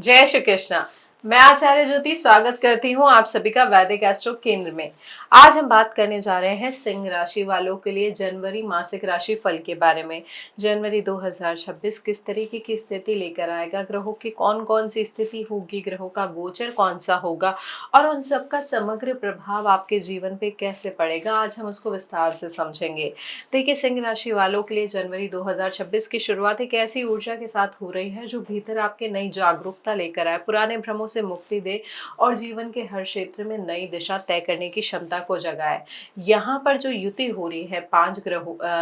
जय श्री कृष्णा। मैं आचार्य ज्योति स्वागत करती हूँ आप सभी का वैदिक एस्ट्रो केंद्र में। आज हम बात करने जा रहे हैं सिंह राशि वालों के लिए जनवरी मासिक राशि फल के बारे में। जनवरी 2026 किस तरीके की स्थिति लेकर आएगा, ग्रहों की कौन कौन सी स्थिति होगी, ग्रहों का गोचर कौन सा होगा और उन सब का समग्र प्रभाव आपके जीवन पे कैसे पड़ेगा, आज हम उसको विस्तार से समझेंगे। देखिए, सिंह राशि वालों के लिए जनवरी 2026 की शुरुआत एक ऐसी ऊर्जा के साथ हो रही है जो भीतर आपके नई जागरूकता लेकर आए, पुराने भ्रमों से मुक्ति दे और जीवन के हर क्षेत्र में नई दिशा तय करने की क्षमता को जगाए। यहाँ पर जो युति हो रही है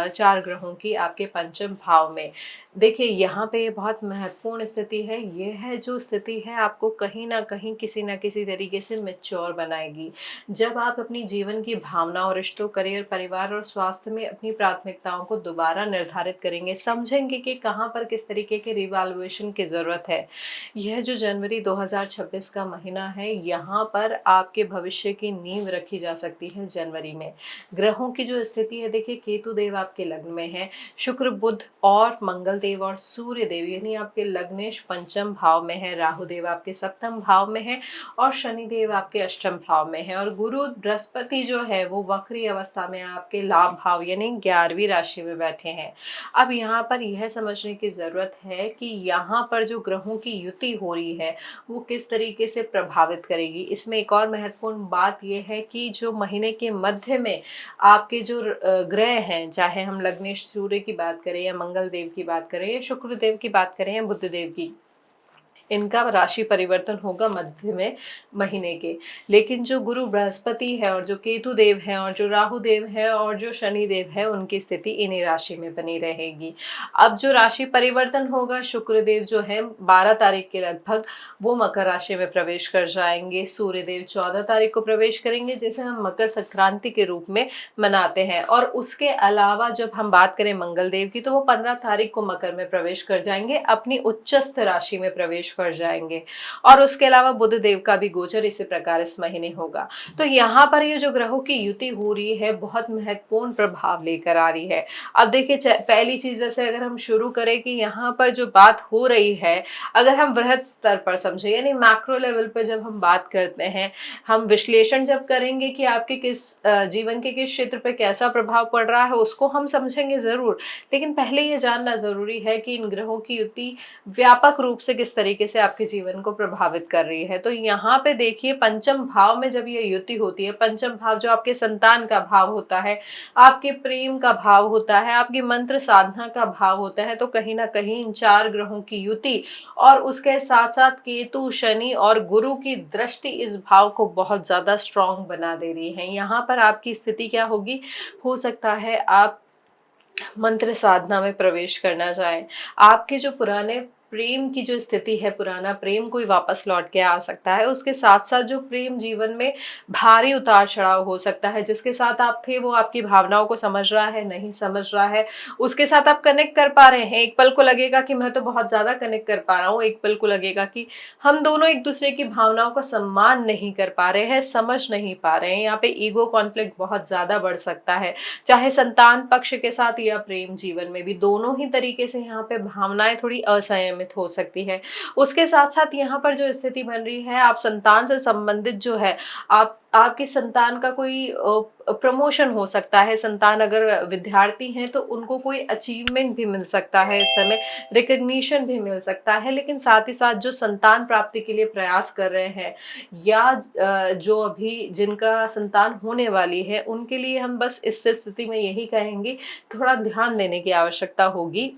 चार ग्रहों की आपके पंचम भाव में, देखिए यहाँ पे ये बहुत महत्वपूर्ण स्थिति है। ये है जो स्थिति है आपको कहीं ना कहीं किसी ना किसी तरीके से मैच्योर बनाएगी। जब आप अपनी जीवन की भावनाओं, रिश्तों, करियर, परिवार और स्वास्थ्य में अपनी प्राथमिकताओं को दोबारा निर्धारित करेंगे, समझेंगे कि कहाँ पर किस तरीके के रिवैल्यूएशन की जरूरत है। यह जो जनवरी 2026 का महीना है, यहाँ पर आपके भविष्य की नींव रखी जा सकती है। जनवरी में ग्रहों की जो स्थिति है, देखिए केतु देव आपके लग्न में है, शुक्र, बुध और मंगल देव और सूर्य देव यानी आपके लग्नेश पंचम भाव में है, राहु देव आपके सप्तम भाव में है और शनि देव आपके अष्टम भाव में है और गुरु बृहस्पति जो है वो वक्री अवस्था में आपके लाभ भाव यानी 11वीं राशि में बैठे हैं। अब यहाँ पर यह समझने की जरूरत है कि यहाँ पर जो ग्रहों की युति हो रही है वो किस तरीके से प्रभावित करेगी। इसमें एक और महत्वपूर्ण बात यह है कि जो महीने के मध्य में आपके जो ग्रह हैं, चाहे हम लग्नेश सूर्य की बात करें या मंगल देव की बात करें या शुक्र देव की बात करें या बुध देव की, इनका राशि परिवर्तन होगा मध्य में महीने के। लेकिन जो गुरु बृहस्पति है और जो केतु देव है और जो राहु देव है और जो शनि देव है, उनकी स्थिति इन्हीं राशि में बनी रहेगी। अब जो राशि परिवर्तन होगा, शुक्र देव जो है 12 तारीख के लगभग वो मकर राशि में प्रवेश कर जाएंगे, सूर्य देव 14 तारीख को प्रवेश करेंगे, जिसे हम मकर संक्रांति के रूप में मनाते हैं। और उसके अलावा जब हम बात करें मंगल देव की, तो वो 15 तारीख को मकर में प्रवेश कर जाएंगे, अपनी उच्चस्थ राशि में प्रवेश कर जाएंगे। और उसके अलावा बुध देव का भी गोचर इसी प्रकार इस महीने होगा। तो यहाँ पर ये जो ग्रहों की युति हो रही है बहुत महत्वपूर्ण प्रभाव लेकर आ रही है। अब देखिए, पहली चीज जैसे अगर हम शुरू करें कि यहाँ पर जो बात हो रही है, अगर हम वृहद स्तर पर समझे यानी मैक्रो लेवल पर जब हम बात करते हैं, हम विश्लेषण जब करेंगे कि आपके किस जीवन के किस क्षेत्र पर कैसा प्रभाव पड़ रहा है, उसको हम समझेंगे जरूर। लेकिन पहले ये जानना जरूरी है कि इन ग्रहों की युति व्यापक रूप से किस तरीके से आपके जीवन को प्रभावित कर रही है। तो यहाँ पे देखिए, पंचम भाव में जब ये युति होती है, पंचम भाव जो आपके संतान का भाव होता है, आपके प्रेम का भाव होता है, आपकी मंत्र साधना का भाव होता है, तो कहीं ना कहीं इन चार ग्रहों की युति और उसके साथ साथ केतु, शनि और गुरु की दृष्टि इस भाव को बहुत ज्यादा स्ट्रॉन्ग बना दे रही है। यहाँ पर आपकी स्थिति क्या होगी, हो सकता है आप मंत्र साधना में प्रवेश करना चाहें, आपके जो पुराने प्रेम की जो स्थिति है, पुराना प्रेम कोई वापस लौट के आ सकता है। उसके साथ साथ जो प्रेम जीवन में भारी उतार चढ़ाव हो सकता है, जिसके साथ आप थे वो आपकी भावनाओं को समझ रहा है, नहीं समझ रहा है, उसके साथ आप कनेक्ट कर पा रहे हैं। एक पल को लगेगा कि मैं तो बहुत ज्यादा कनेक्ट कर पा रहा हूँ, एक पल को लगेगा कि हम दोनों एक दूसरे की भावनाओं का सम्मान नहीं कर पा रहे हैं, समझ नहीं पा रहे हैं। यहाँ पे ईगो कॉन्फ्लिक्ट बहुत ज्यादा बढ़ सकता है, चाहे संतान पक्ष के साथ या प्रेम जीवन में भी, दोनों ही तरीके से यहाँ पे भावनाएं थोड़ी असंयमित हो सकती है। उसके साथ साथ यहाँ पर जो स्थिति बन रही है, आप संतान से संबंधित जो है, आपके संतान का कोई प्रमोशन हो सकता है। संतान अगर विद्यार्थी हैं तो उनको कोई अचीवमेंट भी मिल सकता है, इस समय रिकग्निशन भी मिल सकता है। लेकिन साथ ही साथ जो संतान प्राप्ति के लिए प्रयास कर रहे हैं या जो अभी जिनका संतान होने वाली है, उनके लिए हम बस इस स्थिति में यही कहेंगे, थोड़ा ध्यान देने की आवश्यकता होगी,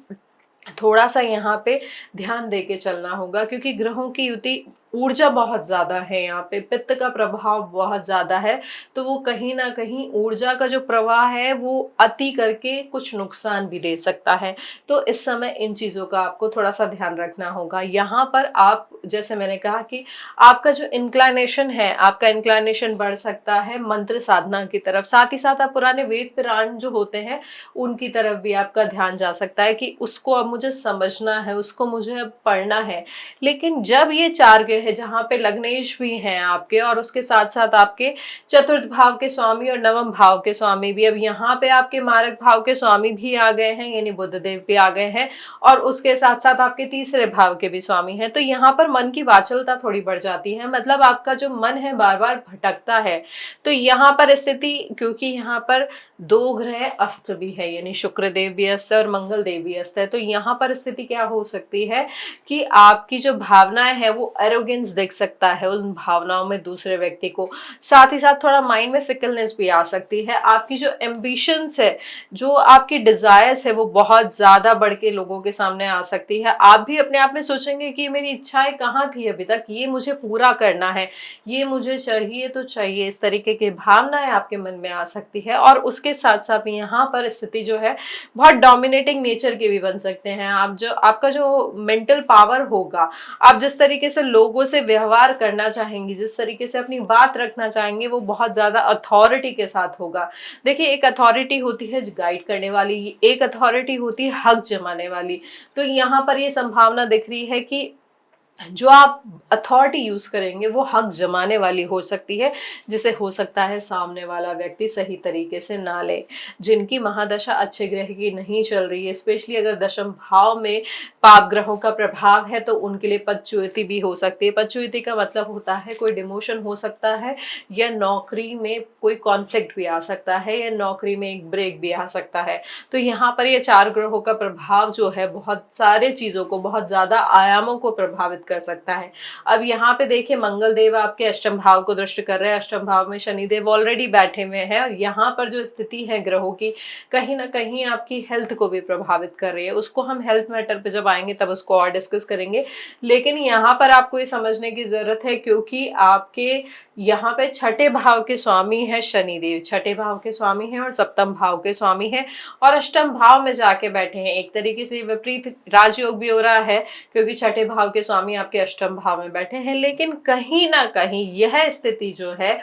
थोड़ा सा यहाँ पे ध्यान देके चलना होगा, क्योंकि ग्रहों की युति ऊर्जा बहुत ज्यादा है, यहाँ पे पित्त का प्रभाव बहुत ज्यादा है। तो वो कहीं ना कहीं ऊर्जा का जो प्रवाह है वो अति करके कुछ नुकसान भी दे सकता है। तो इस समय इन चीजों का आपको थोड़ा सा ध्यान रखना होगा। यहाँ पर आप, जैसे मैंने कहा कि आपका जो इंक्लाइनेशन है, आपका इंक्लाइनेशन बढ़ सकता है मंत्र साधना की तरफ, साथ ही साथ आप पुराने वेद पुराण जो होते हैं उनकी तरफ भी आपका ध्यान जा सकता है कि उसको अब मुझे समझना है, उसको मुझे अब पढ़ना है। लेकिन जब ये चार ग्रह ग्रह है जहाँ पे लग्नेश भी हैं आपके, और उसके साथ साथ आपके चतुर्थ भाव के स्वामी और नवम भाव के स्वामी भी। अब यहाँ पे आपके मारक भाव के स्वामी भी आ गए हैं, यानी बुध देव भी आ गए हैं, और उसके साथ साथ आपके तीसरे भाव के भी स्वामी हैं। तो यहाँ पर मन की वाचलता थोड़ी बढ़ जाती है, मतलब आपका जो मन है बार बार भटकता है। तो यहाँ पर स्थिति, क्योंकि यहाँ पर दो ग्रह अस्त भी है, यानी शुक्र देव भी अस्त है और मंगल देव भी अस्त है, तो यहाँ पर स्थिति क्या हो सकती है कि आपकी जो भावनाएं है वो एरोगेंस देख सकता है उन भावनाओं में दूसरे व्यक्ति को। साथ ही साथ थोड़ा माइंड में फिकलनेस भी आ सकती है। आपकी जो एम्बिशंस है, जो आपकी डिजायर्स है, वो बहुत ज्यादा बढ़ के लोगों के सामने आ सकती है। आप भी अपने आप में सोचेंगे कि मेरी इच्छाएं कहाँ थी अभी तक, ये मुझे पूरा करना है, ये मुझे चाहिए तो चाहिए, इस तरीके की भावनाएं आपके मन में आ सकती है। और उसके साथ साथ यहाँ पर स्थिति जो है बहुत डोमिनेटिंग नेचर के भी बन सकते हैं आप। जो आपका जो मेंटल पावर होगा, आप जिस तरीके से लोगों से व्यवहार करना चाहेंगे, जिस तरीके से अपनी बात रखना चाहेंगे, वो बहुत ज्यादा अथॉरिटी के साथ होगा। देखिए, एक अथॉरिटी होती है गाइड करने वाली, एक अथॉरिटी होती है हक जमाने वाली। तो यहाँ पर ये संभावना दिख रही है कि जो आप अथॉरिटी यूज करेंगे वो हक जमाने वाली हो सकती है, जिसे हो सकता है सामने वाला व्यक्ति सही तरीके से ना ले। जिनकी महादशा अच्छे ग्रह की नहीं चल रही है, स्पेशली अगर दशम भाव में पाप ग्रहों का प्रभाव है, तो उनके लिए पदच्युति भी हो सकती है। पदच्युति का मतलब होता है कोई डिमोशन हो सकता है, या नौकरी में कोई कॉन्फ्लिक्ट भी आ सकता है, या नौकरी में एक ब्रेक भी आ सकता है। तो यहाँ पर ये चार ग्रहों का प्रभाव जो है बहुत सारे चीजों को, बहुत ज्यादा आयामों को प्रभावित कर सकता है। अब यहाँ पे देखिए, मंगल देव आपके अष्टम भाव को दृष्टि कर रहे हैं, अष्टम भाव में शनि देव ऑलरेडी बैठे हुए हैं, और यहाँ पर जो स्थिति है ग्रहों की, कहीं ना कहीं आपकी हेल्थ को भी प्रभावित कर रही है। उसको हम हेल्थ मैटर पे जब आएंगे तब उसको और डिस्कस करेंगे। लेकिन यहाँ पर आपको ये समझने की जरूरत है, क्योंकि आपके यहाँ पे छठे भाव के स्वामी है शनि देव, छठे भाव के स्वामी हैं और सप्तम भाव के स्वामी हैं, और अष्टम भाव में जाके बैठे हैं। एक तरीके से विपरीत राजयोग भी हो रहा है, क्योंकि छठे भाव के स्वामी आपके अष्टम भाव में बैठे हैं। लेकिन कहीं ना कहीं यह स्थिति जो है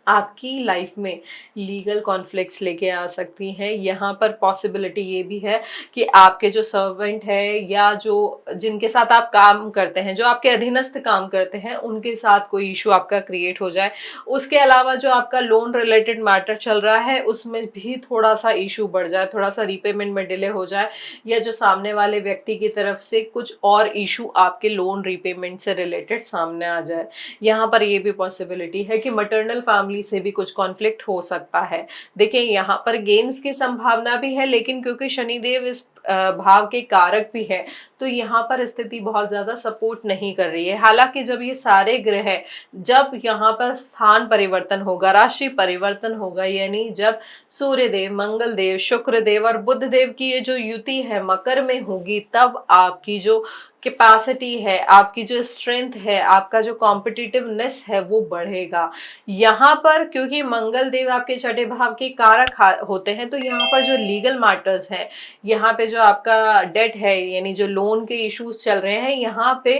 आपकी लाइफ में लीगल कॉन्फ्लिक्ट्स लेके आ सकती हैं। यहाँ पर पॉसिबिलिटी ये भी है कि आपके जो सर्वेंट है, या जो जिनके साथ आप काम करते हैं, जो आपके अधीनस्थ काम करते हैं, उनके साथ कोई इशू आपका क्रिएट हो जाए। उसके अलावा जो आपका लोन रिलेटेड मैटर चल रहा है, उसमें भी थोड़ा सा इशू बढ़ जाए, थोड़ा सा रीपेमेंट में डिले हो जाए, या जो सामने वाले व्यक्ति की तरफ से कुछ और इशू आपके लोन रीपेमेंट से रिलेटेड सामने आ जाए। यहाँ पर ये भी पॉसिबिलिटी है कि मटर्नल फैमिली से भी कुछ कॉन्फ्लिक्ट हो सकता है। देखिए, यहाँ पर गेन्स की संभावना भी है, लेकिन क्योंकि शनिदेव इस भाव के कारक भी है, तो यहाँ पर स्थिति बहुत ज्यादा सपोर्ट नहीं कर रही है। हालांकि जब ये सारे ग्रह, जब यहाँ पर स्थान परिवर्तन होगा, राशि परिवर्तन होगा, यानी जब सूर्य देव, मंगल देव, शुक्र देव और बुध देव की ये जो युति है मकर में होगी, तब आपकी जो कैपेसिटी है, आपकी जो स्ट्रेंथ है, आपका जो कॉम्पिटिटिवनेस है, वो बढ़ेगा। यहाँ पर क्योंकि मंगल देव आपके छठे भाव के कारक होते हैं, तो यहाँ पर जो लीगल मैटर्स हैं, यहाँ पे जो आपका डेट है, यानी जो लोन के इश्यूज चल रहे हैं, यहाँ पे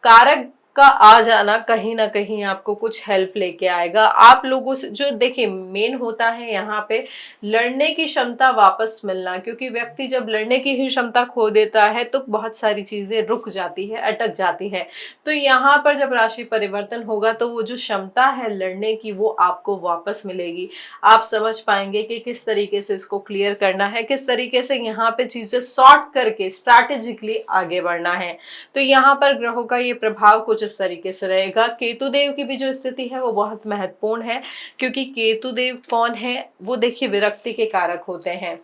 कारक का आ जाना कहीं ना कहीं आपको कुछ हेल्प लेके आएगा। आप लोगों से जो, देखिए, मेन होता है यहाँ पे लड़ने की क्षमता वापस मिलना, क्योंकि व्यक्ति जब लड़ने की ही क्षमता खो देता है तो बहुत सारी चीजें रुक जाती है, अटक जाती है। तो यहाँ पर जब राशि परिवर्तन होगा, तो वो जो क्षमता है लड़ने की, वो आपको वापस मिलेगी। आप समझ पाएंगे कि किस तरीके से इसको क्लियर करना है, किस तरीके से यहाँ पे चीजें सॉर्ट करके स्ट्रैटेजिकली आगे बढ़ना है। तो यहाँ पर ग्रहों का ये प्रभाव कुछ इस तरीके से रहेगा। केतु देव की भी जो स्थिति है वो बहुत महत्वपूर्ण है, क्योंकि केतु देव कौन है, वो देखिए विरक्ति के कारक होते हैं।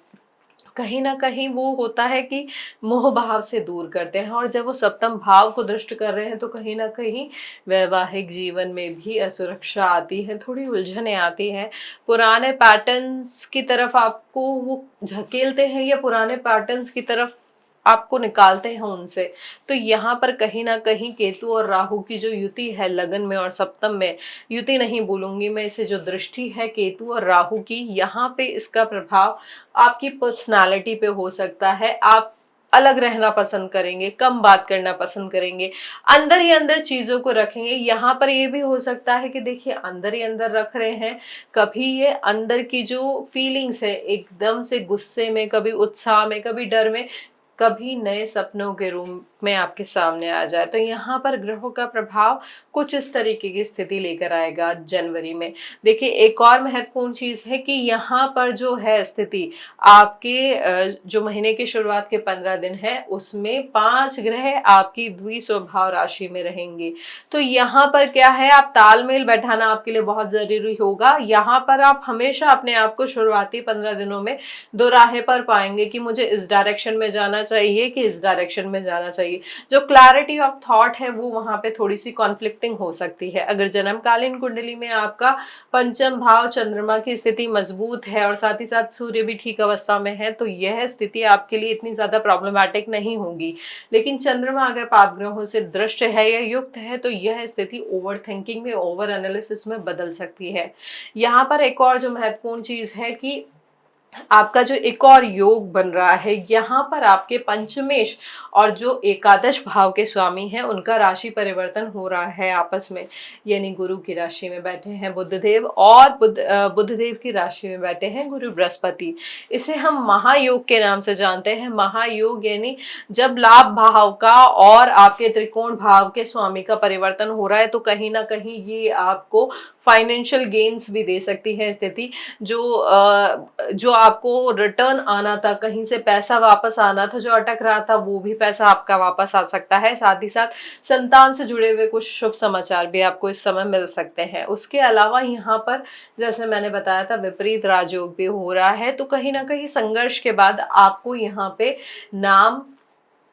कहीं ना कहीं वो होता है कि मोह भाव से दूर करते हैं, और जब वो सप्तम भाव को दृष्ट कर रहे हैं, तो कहीं ना कहीं वैवाहिक जीवन में भी असुरक्षा आती है, थोड़ी उलझने आती हैं। पुराने पैटर्न्स की तरफ आपको वो झकेलते हैं, या पुराने पैटर्न्स की तरफ आपको निकालते हैं उनसे। तो यहाँ पर कहीं ना कहीं केतु और राहु की जो युति है लगन में और सप्तम में, युति नहीं बोलूंगी मैं इसे, जो दृष्टि है केतु और राहु की, यहाँ पे इसका प्रभाव आपकी पर्सनालिटी पे हो सकता है। आप अलग रहना पसंद करेंगे, कम बात करना पसंद करेंगे, अंदर ही अंदर चीजों को रखेंगे। यहाँ पर ये भी हो सकता है कि देखिए, अंदर ही अंदर रख रहे हैं, कभी ये अंदर की जो फीलिंग्स है, एकदम से गुस्से में, कभी उत्साह में, कभी डर में, कभी नए सपनों के रूम में आपके सामने आ जाए। तो यहाँ पर ग्रहों का प्रभाव कुछ इस तरीके की स्थिति लेकर आएगा जनवरी में। देखिए, एक और महत्वपूर्ण चीज है कि यहाँ पर जो है स्थिति आपके जो महीने की शुरुआत के 15 दिन है उसमें 5 ग्रह आपकी द्विस्वभाव राशि में रहेंगे। तो यहाँ पर क्या है, आप तालमेल बैठाना आपके लिए बहुत जरूरी होगा। यहाँ पर आप हमेशा अपने आप को शुरुआती 15 दिनों में दो राहे पर पाएंगे कि मुझे इस डायरेक्शन में जाना चाहिए कि इस डायरेक्शन में जाना चाहिए। जो क्लैरिटी ऑफ थॉट है वो वहां पे थोड़ी सी कॉन्फ्लिक्टिंग हो सकती है। अगर जन्मकालीन कुंडली में आपका पंचम भाव चंद्रमा की स्थिति मजबूत है और साथ ही साथ सूर्य भी ठीक अवस्था में है तो यह स्थिति आपके लिए इतनी ज्यादा प्रॉब्लमैटिक नहीं होगी। लेकिन चंद्रमा अगर पाप ग्रहों से दृष्ट है या युक्त है तो यह स्थिति ओवर थिंकिंग में, ओवर एनालिसिस में बदल सकती है। यहाँ पर एक और जो महत्वपूर्ण चीज है कि आपका जो एक और योग बन रहा है, यहाँ पर आपके पंचमेश और जो एकादश भाव के स्वामी हैं उनका राशि परिवर्तन हो रहा है आपस में। यानी गुरु की राशि में बैठे हैं बुधदेव और बुधदेव की राशि में बैठे हैं गुरु बृहस्पति। इसे हम महायोग के नाम से जानते हैं। महायोग यानी जब लाभ भाव का और आपके त्रिकोण भाव के स्वामी का परिवर्तन हो रहा है तो कहीं ना कहीं ये आपको फाइनेंशियल गेन्स भी दे सकती है स्थिति। जो आपको रिटर्न आना था, कहीं से पैसा वापस आना था जो अटक रहा था, वो भी पैसा आपका वापस आ सकता है। साथ ही साथ संतान से जुड़े हुए कुछ शुभ समाचार भी आपको इस समय मिल सकते हैं। उसके अलावा यहाँ पर जैसे मैंने बताया था विपरीत राजयोग भी हो रहा है तो कहीं ना कहीं संघर्ष के बाद आपको यहाँ पे नाम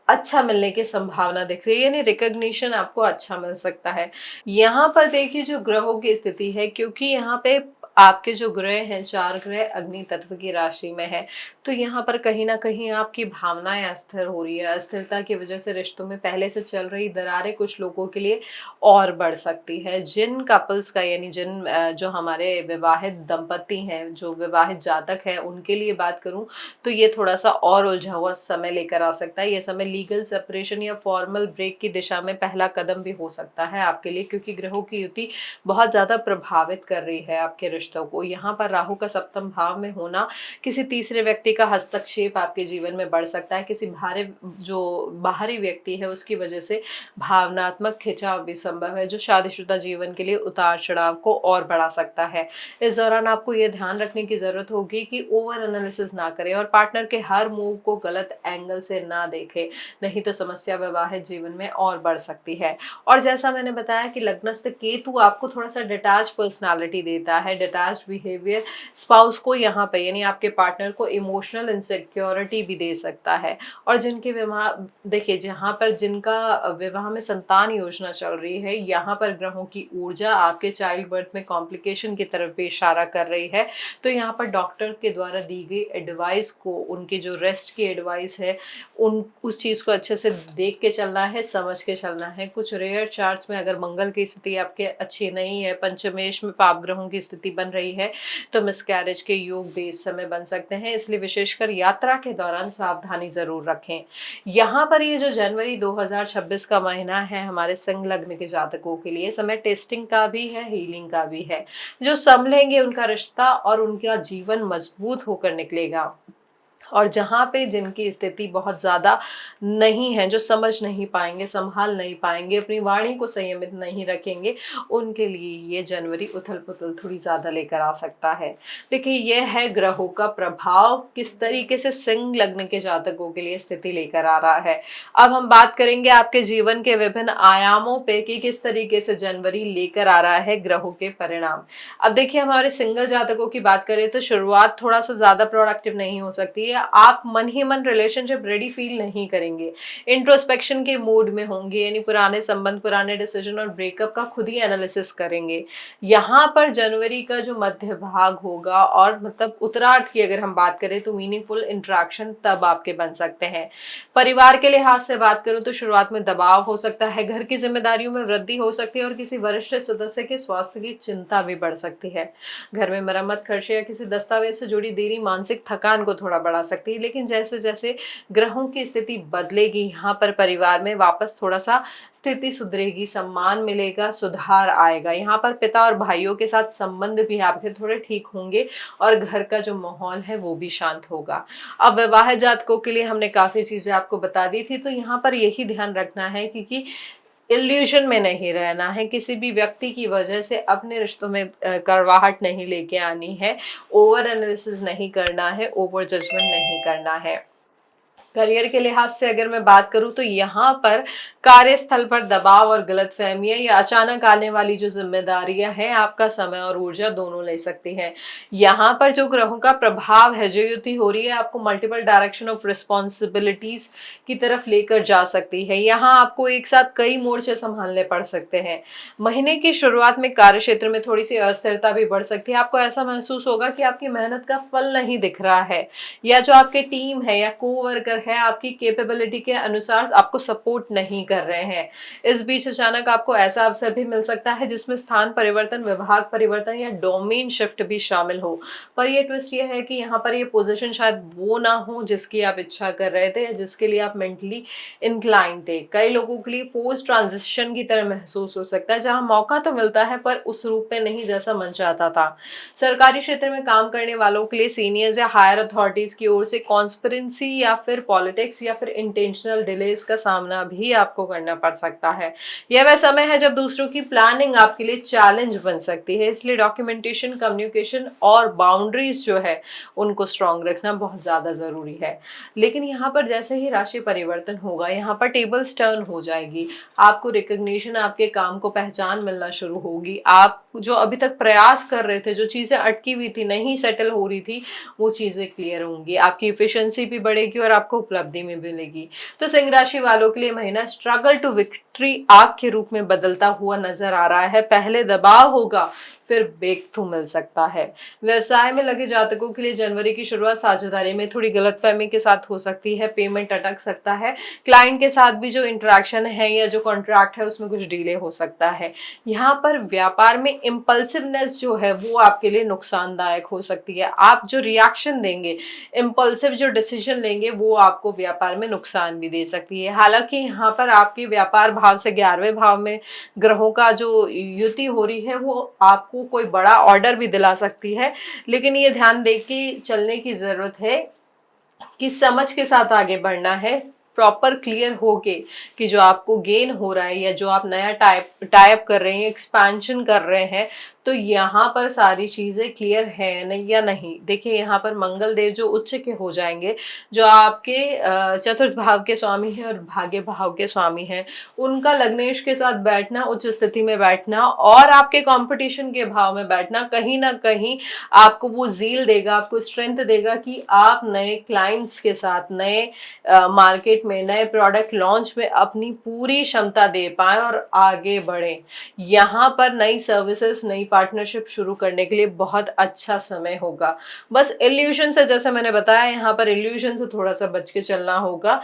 अच्छा मिलने की संभावना दिख रही है, यानी रिकॉग्निशन आपको अच्छा मिल सकता है। यहाँ पर देखिए जो ग्रहों की स्थिति है, क्योंकि यहाँ पे आपके जो ग्रह हैं 4 ग्रह अग्नि तत्व की राशि में है तो यहाँ पर कहीं ना कहीं आपकी भावनाएं अस्थिर हो रही है। अस्थिरता की वजह से रिश्तों में पहले से चल रही दरारें कुछ लोगों के लिए और बढ़ सकती है। जिन कपल्स का यानी जो हमारे विवाहित दंपति हैं, जो विवाहित जातक है, उनके लिए बात करूं तो ये थोड़ा सा और उलझा हुआ समय लेकर आ सकता है। ये समय लीगल सेपरेशन या फॉर्मल ब्रेक की दिशा में पहला कदम भी हो सकता है आपके लिए, क्योंकि ग्रहों की युति बहुत ज्यादा प्रभावित कर रही है आपके रिश्तों को। यहाँ पर राहु का सप्तम भाव में होना, किसी तीसरे व्यक्ति का हस्तक्षेप आपके जीवन में बढ़ सकता है। किसी बाहरी व्यक्ति है उसकी वजह से भावनात्मक खिंचाव भी संभव है जो शादीशुदा जीवन के लिए उतार चढ़ाव को और बढ़ा सकता है। इस दौरान आपको ये ध्यान रखने की जरूरत होगी कि ओवर एनालिसिस ना करें और पार्टनर के हर मूव को गलत एंगल से ना देखें, नहीं तो समस्या वैवाहिक जीवन में और बढ़ सकती है। और जैसा मैंने बताया कि लग्नस्थ केतु आपको थोड़ा सा डिटैच पर्सनालिटी देता है, डिटैच बिहेवियर स्पाउस को यहाँ पे यानी आपके पार्टनर को इमोशनल इनसिक्योरिटी भी दे सकता है। और जिनके विवाह देखिए जहाँ पर जिनका विवाह में संतान योजना चल रही है, यहाँ पर ग्रहों की ऊर्जा आपके चाइल्ड बर्थ में कॉम्प्लिकेशन की तरफ भी इशारा कर रही है। तो यहाँ पर डॉक्टर के द्वारा दी गई एडवाइस को, उनकी जो रेस्ट की एडवाइस है उस चीज को अच्छे से देख के चलना है, समझ के चलना है। कुछ रेयर चार्ट्स में अगर मंगल की स्थिति आपके अच्छी नहीं है, पंचमेश में पाप ग्रहों की स्थिति बन रही है तो मिसकैरेज के योग भी इस समय बन सकते हैं। इसलिए विशेषकर यात्रा के दौरान सावधानी जरूर रखें। यहाँ पर ये जो जनवरी 2026 का महीना है हमारे सिंह लग्न के जातकों के लिए समय टेस्टिंग का भी है, हीलिंग का भी है। जो संभलेंगे उनका रिश्ता और उनका जीवन मजबूत होकर निकलेगा। और जहाँ पे जिनकी स्थिति बहुत ज्यादा नहीं है, जो समझ नहीं पाएंगे, संभाल नहीं पाएंगे, अपनी वाणी को संयमित नहीं रखेंगे, उनके लिए ये जनवरी उथल पुथल थोड़ी ज्यादा लेकर आ सकता है। देखिए यह है ग्रहों का प्रभाव किस तरीके से सिंह लग्न के जातकों के लिए स्थिति लेकर आ रहा है। अब हम बात करेंगे आपके जीवन के विभिन्न आयामों पे कि किस तरीके से जनवरी लेकर आ रहा है ग्रहों के परिणाम। अब देखिए हमारे सिंगल जातकों की बात करें तो शुरुआत थोड़ा सा ज्यादा प्रोडक्टिव नहीं हो सकती है। आप मन ही मन रिलेशनशिप रेडी फील नहीं करेंगे, इंट्रोस्पेक्शन के मूड में होंगे, यानी पुराने संबंध, पुराने डिसीजन और ब्रेकअप का खुद ही एनालिसिस करेंगे। यहाँ पर जनवरी का जो मध्य भाग होगा और मतलब उत्तरार्ध की अगर हम बात करें तो मीनिंगफुल इंटरेक्शन तब आपके बन सकते हैं। परिवार के लिहाज से बात करूं तो शुरुआत में दबाव हो सकता है, घर की जिम्मेदारियों में वृद्धि हो सकती है और किसी वरिष्ठ सदस्य के स्वास्थ्य की चिंता भी बढ़ सकती है। घर में मरम्मत खर्चे या किसी दस्तावेज से जुड़ी देरी मानसिक थकान को थोड़ा बढ़ा सकती है, लेकिन जैसे जैसे ग्रहों की स्थिति बदलेगी यहाँ पर परिवार में वापस थोड़ा सा स्थिति सुधरेगी, सम्मान मिलेगा, सुधार आएगा। यहाँ पर पिता और भाइयों के साथ संबंध भी आपके थोड़े ठीक होंगे और घर का जो माहौल है वो भी शांत होगा। अब विवाह जातकों के लिए हमने काफी चीजें आपको बता दी थी, तो यहाँ पर यही ध्यान रखना है क्योंकि इल्यूजन में नहीं रहना है, किसी भी व्यक्ति की वजह से अपने रिश्तों में करवाहट नहीं लेके आनी है, ओवर एनालिसिस नहीं करना है, ओवर जजमेंट नहीं करना है। करियर के लिहाज से अगर मैं बात करूं तो यहाँ पर कार्यस्थल पर दबाव और गलतफहमियां या अचानक आने वाली जो जिम्मेदारियां हैं आपका समय और ऊर्जा दोनों ले सकती हैं। यहाँ पर जो ग्रहों का प्रभाव है, जो युति हो रही है, आपको मल्टीपल डायरेक्शन ऑफ रिस्पॉन्सिबिलिटीज की तरफ लेकर जा सकती है। यहाँ आपको एक साथ कई मोर्चे संभालने पड़ सकते हैं। महीने की शुरुआत में कार्य क्षेत्र में थोड़ी सी अस्थिरता भी बढ़ सकती है। आपको ऐसा महसूस होगा कि आपकी मेहनत का फल नहीं दिख रहा है, या जो आपके टीम है या कोवर्कर है आपकी कैपेबिलिटी के अनुसार आपको सपोर्ट नहीं कर रहे हैं। इस बीच अचानक आपको ऐसा अवसर भी मिल सकता है जिसमें स्थान परिवर्तन, विभाग परिवर्तन या डोमेन शिफ्ट भी शामिल हो। पर ये ट्विस्ट ये है कि यहाँ पर ये पोजीशन शायद वो ना हो जिसकी आप इच्छा कर रहे थे या जिसके लिए आप मेंटली इंक्लाइन थे। कई लोगों के लिए फोर्स ट्रांजिशन की तरह महसूस हो सकता है, जहां मौका तो मिलता है पर उस रूप में नहीं जैसा मन चाहता था। सरकारी क्षेत्र में काम करने वालों के लिए सीनियर्स या हायर अथॉरिटीज की ओर से कॉन्स्पिरेंसी या फिर पॉलिटिक्स या फिर इंटेंशनल डिलेज का सामना भी आपको करना पड़ सकता है। यह वह समय है जब दूसरों की प्लानिंग आपके लिए चैलेंज बन सकती है, इसलिए डॉक्यूमेंटेशन, कम्युनिकेशन और बाउंड्रीज जो है उनको स्ट्रांग रखना बहुत ज्यादा जरूरी है। लेकिन यहाँ पर जैसे ही राशि परिवर्तन होगा, यहाँ पर टेबल्स टर्न हो जाएगी, आपको रिकॉग्निशन, आपके काम को पहचान मिलना शुरू होगी। आप जो अभी तक प्रयास कर रहे थे, जो चीजें अटकी हुई थी, नहीं सेटल हो रही थी, वो चीजें क्लियर होंगी, आपकी एफिशिएंसी भी बढ़ेगी और आपको उपलब्धि में मिलेगी। तो सिंह राशि वालों के लिए महीना स्ट्रगल टू विक्ट्री आग के रूप में बदलता हुआ नजर आ रहा है। पहले दबाव होगा, फिर ब्रेक थ्रू मिल सकता है। व्यवसाय में लगे जातकों के लिए जनवरी की शुरुआत साझेदारी में थोड़ी गलतफहमी के साथ हो सकती है, पेमेंट अटक सकता है, क्लाइंट के साथ भी जो इंटरेक्शन है या जो कॉन्ट्रैक्ट है उसमें कुछ डिले हो सकता है। यहाँ पर व्यापार में इम्पल्सिवनेस जो है वो आपके लिए नुकसानदायक हो सकती है। आप जो रिएक्शन देंगे, इम्पल्सिव जो डिसीजन लेंगे, वो आपको व्यापार में नुकसान भी दे सकती है। हालांकि यहाँ पर आपके व्यापार भाव से 11वें भाव में ग्रहों का जो युति हो रही है वो आपको कोई बड़ा ऑर्डर भी दिला सकती है, लेकिन ये ध्यान दे के चलने की जरूरत है कि समझ के साथ आगे बढ़ना है, प्रॉपर क्लियर होके कि जो आपको गेन हो रहा है या जो आप नया टाइप कर रहे हैं, एक्सपेंशन कर रहे हैं, तो यहाँ पर सारी चीजें क्लियर है नहीं या नहीं। देखिए यहाँ पर मंगल देव जो उच्च के हो जाएंगे, जो आपके चतुर्थ भाव के स्वामी हैं और भाग्य भाव के स्वामी हैं, उनका लग्नेश के साथ बैठना, उच्च स्थिति में बैठना और आपके कंपटीशन के भाव में बैठना कहीं ना कहीं आपको वो जील देगा, आपको स्ट्रेंथ देगा कि आप नए क्लाइंट्स के साथ, नए मार्केट में, नए प्रोडक्ट लॉन्च में अपनी पूरी क्षमता दे पाए और आगे बढ़े। यहाँ पर नई सर्विसेज, नई पार्टनरशिप शुरू करने के लिए बहुत अच्छा समय होगा। बस इल्यूजन से, जैसे मैंने बताया, यहाँ पर इल्यूजन से थोड़ा सा बच के चलना होगा,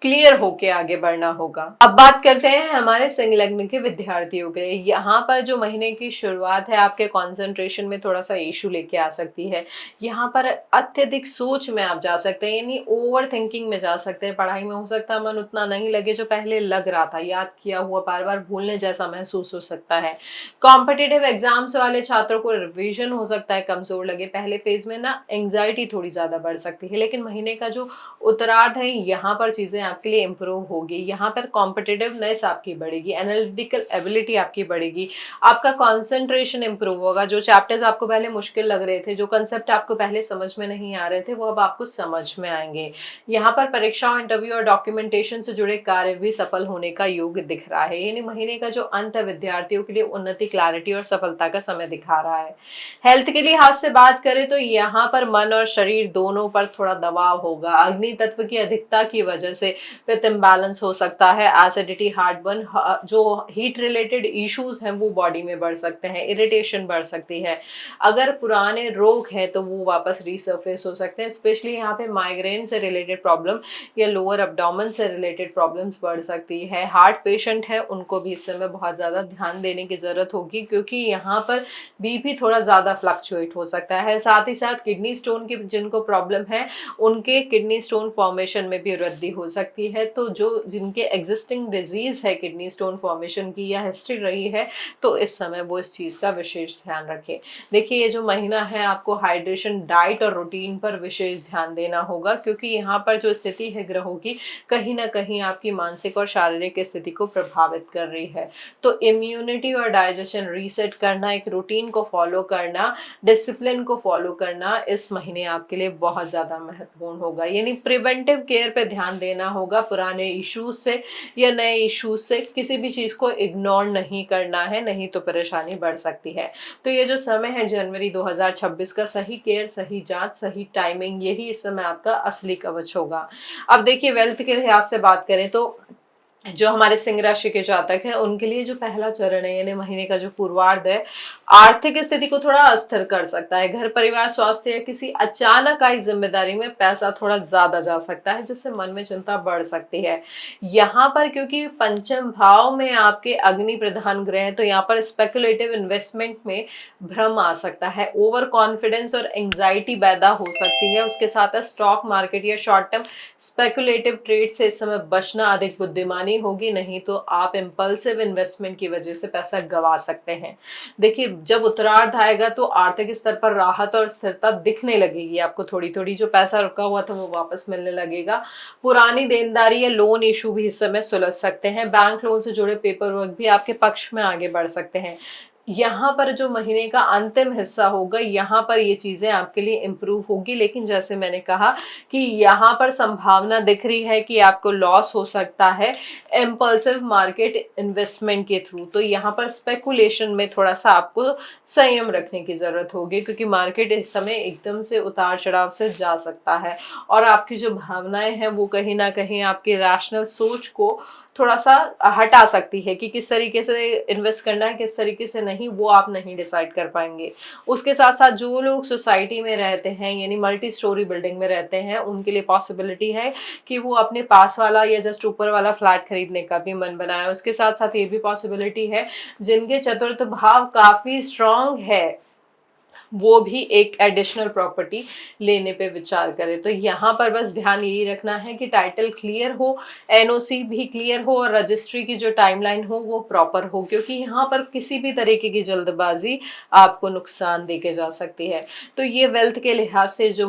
क्लियर होके आगे बढ़ना होगा। अब बात करते हैं हमारे सिंह लग्न के विद्यार्थियों के लिए। यहाँ पर जो महीने की शुरुआत है आपके कंसंट्रेशन में थोड़ा सा इशू लेके आ सकती है। यहाँ पर अत्यधिक सोच में आप जा सकते हैं, यानी ओवर थिंकिंग में जा सकते हैं। पढ़ाई में हो सकता है मन उतना नहीं लगे जो पहले लग रहा था, याद किया हुआ बार बार भूलने जैसा महसूस हो सकता है। कॉम्पिटिटिव एग्जाम्स वाले छात्रों को रिविजन हो सकता है कमजोर लगे, पहले फेज में ना एंग्जाइटी थोड़ी ज्यादा बढ़ सकती है, लेकिन महीने का जो उत्तरार्ध है यहाँ पर चीजें आपके लिए इंप्रूव होगी। यहाँ पर कॉम्पिटिटिवनेस आपकी बढ़ेगी, एनालिटिकल एबिलिटी आपकी बढ़ेगी, आपका कंसंट्रेशन इंप्रूव होगा। जो चैप्टर्स आपको पहले मुश्किल लग रहे थे, जो कंसेप्ट आपको पहले समझ में नहीं आ रहे थे, वो अब आपको समझ में आएंगे। यहाँ पर परीक्षा, इंटरव्यू और डॉक्यूमेंटेशन से जुड़े कार्य भी सफल होने का योग दिख रहा है। यानी महीने का जो अंत है विद्यार्थियों के लिए उन्नति, क्लैरिटी और सफलता का समय दिखा रहा है। हेल्थ के लिहाज से बात करें तो यहाँ पर मन और शरीर दोनों पर थोड़ा दबाव होगा। अग्नि तत्व की अधिकता की वजह से पित्त इम्बैलेंस हो सकता है, एसिडिटी, हार्टबर्न, जो हीट रिलेटेड इश्यूज हैं वो बॉडी में बढ़ सकते हैं, इरिटेशन बढ़ सकती है। अगर पुराने रोग हैं तो वो वापस रिसर्फेस हो सकते हैं, स्पेशली यहाँ पे माइग्रेन से रिलेटेड प्रॉब्लम या लोअर एब्डोमेन से रिलेटेड प्रॉब्लम्स बढ़ सकती है। हार्ट पेशेंट है उनको भी इस समय बहुत ज़्यादा ध्यान देने की ज़रूरत होगी, क्योंकि यहाँ पर बीपी थोड़ा ज़्यादा फ्लक्चुएट हो सकता है। साथ ही साथ किडनी स्टोन की जिनको प्रॉब्लम है उनके किडनी स्टोन फॉर्मेशन में भी वृद्धि हो सकती है। तो जो जिनके एग्जिस्टिंग डिजीज है किडनी स्टोन फॉर्मेशन की या हिस्ट्री रही है, तो इस समय वो इस चीज़ का विशेष ध्यान रखें। देखिए ये जो महीना है आपको हाइड्रेशन, डाइट और रूटीन पर विशेष ध्यान देना होगा, क्योंकि यहाँ पर जो स्थिति है ग्रहों की कहीं ना कहीं आपकी मानसिक और शारीरिक स्थिति को प्रभावित कर रही है। तो इम्यूनिटी और डाइजेशन रीसेट करना, एक रूटीन को फॉलो करना, डिसिप्लिन को फॉलो करना इस महीने आपके लिए बहुत ज्यादा महत्वपूर्ण होगा। यानी प्रिवेंटिव केयर पे ध्यान देना होगा, पुराने इश्यूज से या नए इश्यूज से किसी भी चीज को इग्नोर नहीं करना है, नहीं तो परेशानी बढ़ सकती है। तो ये जो समय है जनवरी 2026 का, सही केयर, सही जांच, सही टाइमिंग, यही इस समय आपका असली कवच होगा। अब देखिए वेल्थ के लिहाज से बात करें तो जो हमारे सिंह राशि के जातक हैं उनके लिए जो पहला चरण है यानी महीने का जो पूर्वार्ध है, आर्थिक स्थिति को थोड़ा अस्थिर कर सकता है। घर परिवार, स्वास्थ्य या किसी अचानक आई जिम्मेदारी में पैसा थोड़ा ज्यादा जा सकता है, जिससे मन में चिंता बढ़ सकती है। यहाँ पर क्योंकि पंचम भाव में आपके अग्नि प्रधान ग्रह है, तो यहाँ पर स्पेकुलेटिव इन्वेस्टमेंट में भ्रम आ सकता है, ओवर कॉन्फिडेंस और एंग्जाइटी पैदा हो सकती है। उसके साथ स्टॉक मार्केट या शॉर्ट टर्म स्पेकुलेटिव ट्रेड से इस समय बचना अधिक बुद्धिमानी होगी, नहीं तो आप इम्पल्सिव इन्वेस्टमेंट की वजह से पैसा गवा सकते हैं। देखिए जब उत्तरार्ध आएगा तो आर्थिक स्तर पर राहत और स्थिरता दिखने लगेगी आपको, थोड़ी थोड़ी जो पैसा रुका हुआ था वो वापस मिलने लगेगा। पुरानी देनदारी या लोन इशू भी इस समय सुलझ सकते हैं। बैंक लोन से जुड़े पेपर वर्क भी आपके पक्ष में आगे बढ़ सकते हैं। यहाँ पर जो महीने का अंतिम हिस्सा होगा, यहाँ पर ये चीजें आपके लिए इम्प्रूव होगी, लेकिन जैसे मैंने कहा कि यहाँ पर संभावना दिख रही है कि आपको लॉस हो सकता है इम्पल्सिव मार्केट इन्वेस्टमेंट के थ्रू। तो यहाँ पर स्पेकुलेशन में थोड़ा सा आपको संयम रखने की जरूरत होगी, क्योंकि मार्केट इस समय एकदम से उतार चढ़ाव से जा सकता है और आपकी जो भावनाएं हैं वो कहीं ना कहीं आपकी रैशनल सोच को थोड़ा सा हटा सकती है कि किस तरीके से इन्वेस्ट करना है, किस तरीके से नहीं, वो आप नहीं डिसाइड कर पाएंगे। उसके साथ साथ जो लोग सोसाइटी में रहते हैं यानी मल्टी स्टोरी बिल्डिंग में रहते हैं, उनके लिए पॉसिबिलिटी है कि वो अपने पास वाला या जस्ट ऊपर वाला फ्लैट खरीदने का भी मन बनाए। उसके साथ साथ ये भी पॉसिबिलिटी है जिनके चतुर्थ भाव काफी स्ट्रांग है, वो भी एक एडिशनल प्रॉपर्टी लेने पे विचार करें। तो यहाँ पर बस ध्यान यही रखना है कि टाइटल क्लियर हो, एनओसी भी क्लियर हो और रजिस्ट्री की जो टाइमलाइन हो वो प्रॉपर हो, क्योंकि यहाँ पर किसी भी तरीके की जल्दबाजी आपको नुकसान देके जा सकती है। तो ये वेल्थ के लिहाज से जो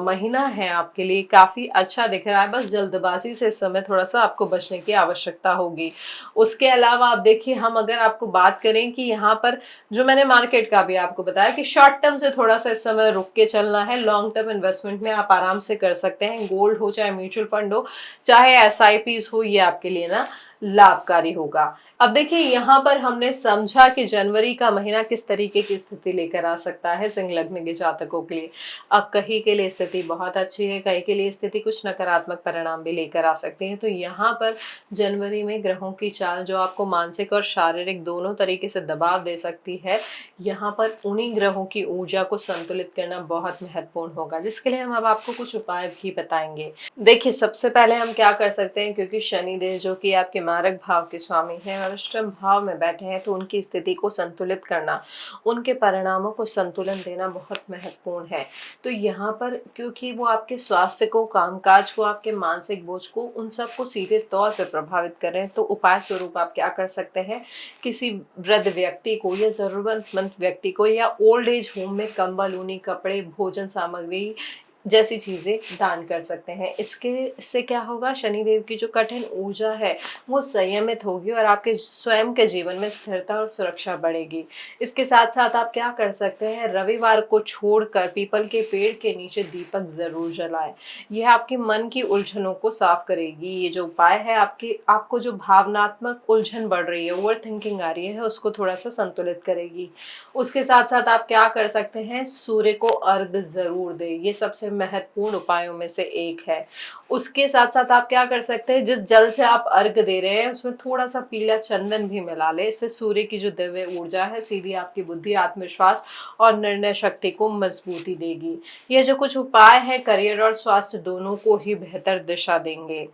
महीना है आपके लिए काफी अच्छा दिख रहा है, बस जल्दबाजी से इस समय थोड़ा सा आपको बचने की आवश्यकता होगी। उसके अलावा आप देखिए, हम अगर आपको बात करें कि यहाँ पर जो मैंने मार्केट का भी आपको बताया कि शॉर्ट टर्म से थोड़ा सा इस समय रुक के चलना है, लॉन्ग टर्म इन्वेस्टमेंट में आप आराम से कर सकते हैं। गोल्ड हो, चाहे म्यूचुअल फंड हो, चाहे एसआईपीज हो, ये आपके लिए ना लाभकारी होगा। अब देखिए यहाँ पर हमने समझा कि जनवरी का महीना किस तरीके की स्थिति लेकर आ सकता है सिंह लग्न के जातकों के लिए। अब कहीं के लिए स्थिति बहुत अच्छी है, कहीं के लिए स्थिति कुछ नकारात्मक परिणाम भी लेकर आ सकती है। तो यहाँ पर जनवरी में ग्रहों की चाल जो आपको मानसिक और शारीरिक दोनों तरीके से दबाव दे सकती है, यहाँ पर उन्हीं ग्रहों की ऊर्जा को संतुलित करना बहुत महत्वपूर्ण होगा, जिसके लिए हम अब आपको कुछ उपाय भी बताएंगे। देखिए सबसे पहले हम क्या कर सकते हैं, क्योंकि शनिदेव जो कि आपके मारक भाव के स्वामी हैं और अष्टम भाव में बैठे हैं, तो उनकी स्थिति को संतुलित करना, उनके परिणामों को संतुलन देना बहुत महत्वपूर्ण है। तो यहाँ पर क्योंकि वो आपके स्वास्थ्य को, कामकाज को, आपके मानसिक बोझ को, उन सबको सीधे तौर पर प्रभावित कर रहे हैं। तो उपाय स्वरूप आप क्या कर सकते हैं, किसी वृद्ध व्यक्ति को या जरूरतमंद व्यक्ति को या ओल्ड एज होम में कंबल, ऊनी कपड़े, भोजन सामग्री जैसी चीजें दान कर सकते हैं। इससे क्या होगा, शनिदेव की जो कठिन ऊर्जा है वो संयमित होगी और आपके स्वयं के जीवन में स्थिरता और सुरक्षा बढ़ेगी। इसके साथ साथ आप क्या कर सकते हैं, रविवार को छोड़कर पीपल के पेड़ के नीचे दीपक जरूर जलाएं। यह आपके मन की उलझनों को साफ करेगी। ये जो उपाय है आपको जो भावनात्मक उलझन बढ़ रही है, ओवर थिंकिंग आ रही है, उसको थोड़ा सा संतुलित करेगी। उसके साथ साथ आप क्या कर सकते हैं, सूर्य को अर्घ जरूर दें। ये सबसे महत्वपूर्ण उपायों में से एक है। उसके साथ साथ आप क्या कर सकते हैं, जिस जल से आप अर्घ दे रहे हैं उसमें थोड़ा सा पीला चंदन भी मिला ले। इससे सूर्य की जो दिव्य ऊर्जा है सीधी आपकी बुद्धि, आत्मविश्वास और निर्णय शक्ति को मजबूती देगी। ये जो कुछ उपाय है करियर और स्वास्थ्य दोनों को ही बेहतर दिशा देंगे।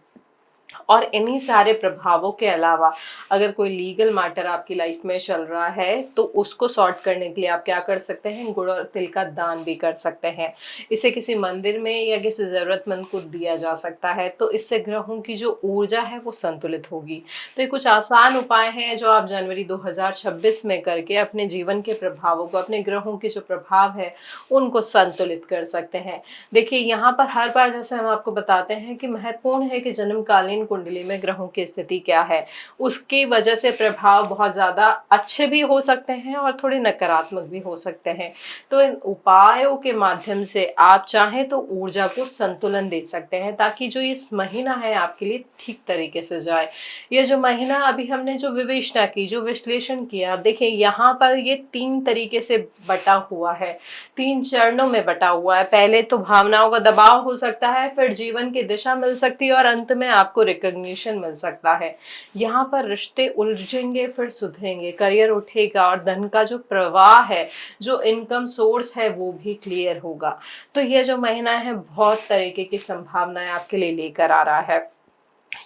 और इन्हीं सारे प्रभावों के अलावा अगर कोई लीगल मैटर आपकी लाइफ में चल रहा है तो उसको सॉर्ट करने के लिए आप क्या कर सकते हैं, गुड़ और तिल का दान भी कर सकते हैं। इसे किसी मंदिर में या किसी जरूरतमंद को दिया जा सकता है, तो इससे ग्रहों की जो ऊर्जा है वो संतुलित होगी। तो ये कुछ आसान उपाय हैं जो आप जनवरी 2026 में करके अपने जीवन के प्रभावों को, अपने ग्रहों के जो प्रभाव है उनको संतुलित कर सकते हैं। देखिए यहाँ पर हर बार जैसे हम आपको बताते हैं कि महत्वपूर्ण है कि जन्मकालीन कुंडली में ग्रहों की स्थिति क्या है, उसकी वजह से प्रभाव बहुत ज्यादा अच्छे भी हो सकते हैं और थोड़े नकारात्मक भी हो सकते हैं। तो इन उपायों के माध्यम से आप चाहें तो ऊर्जा को संतुलन दे सकते हैं, ताकि जो इस महीना है आपके लिए ठीक तरीके से जाए। ये जो महीना अभी हमने जो विवेचना की, जो विश्लेषण किया, देखिए यहाँ पर ये 3 तरीके से बटा हुआ है, 3 चरणों में बटा हुआ है। पहले तो भावनाओं का दबाव हो सकता है, फिर जीवन की दिशा मिल सकती है और अंत में आपको रिकॉग्निशन मिल सकता है। यहाँ पर रिश्ते उलझेंगे फिर सुधरेंगे, करियर उठेगा और धन का जो प्रवाह है, जो इनकम सोर्स है वो भी क्लियर होगा। तो ये जो महीना है बहुत तरीके की संभावनाएं आपके लिए लेकर आ रहा है।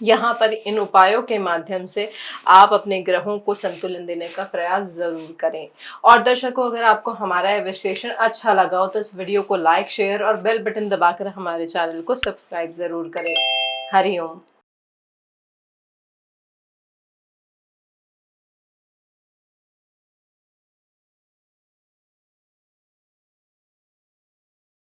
यहाँ पर इन उपायों के माध्यम से आप अपने ग्रहों को संतुलन देने का प्रयास जरूर करें। और दर्शकों, अगर आपको हमारा यह विश्लेषण अच्छा लगा हो तो इस वीडियो को लाइक, शेयर और बेल बटन दबाकर हमारे चैनल को सब्सक्राइब जरूर करें। हरिओम।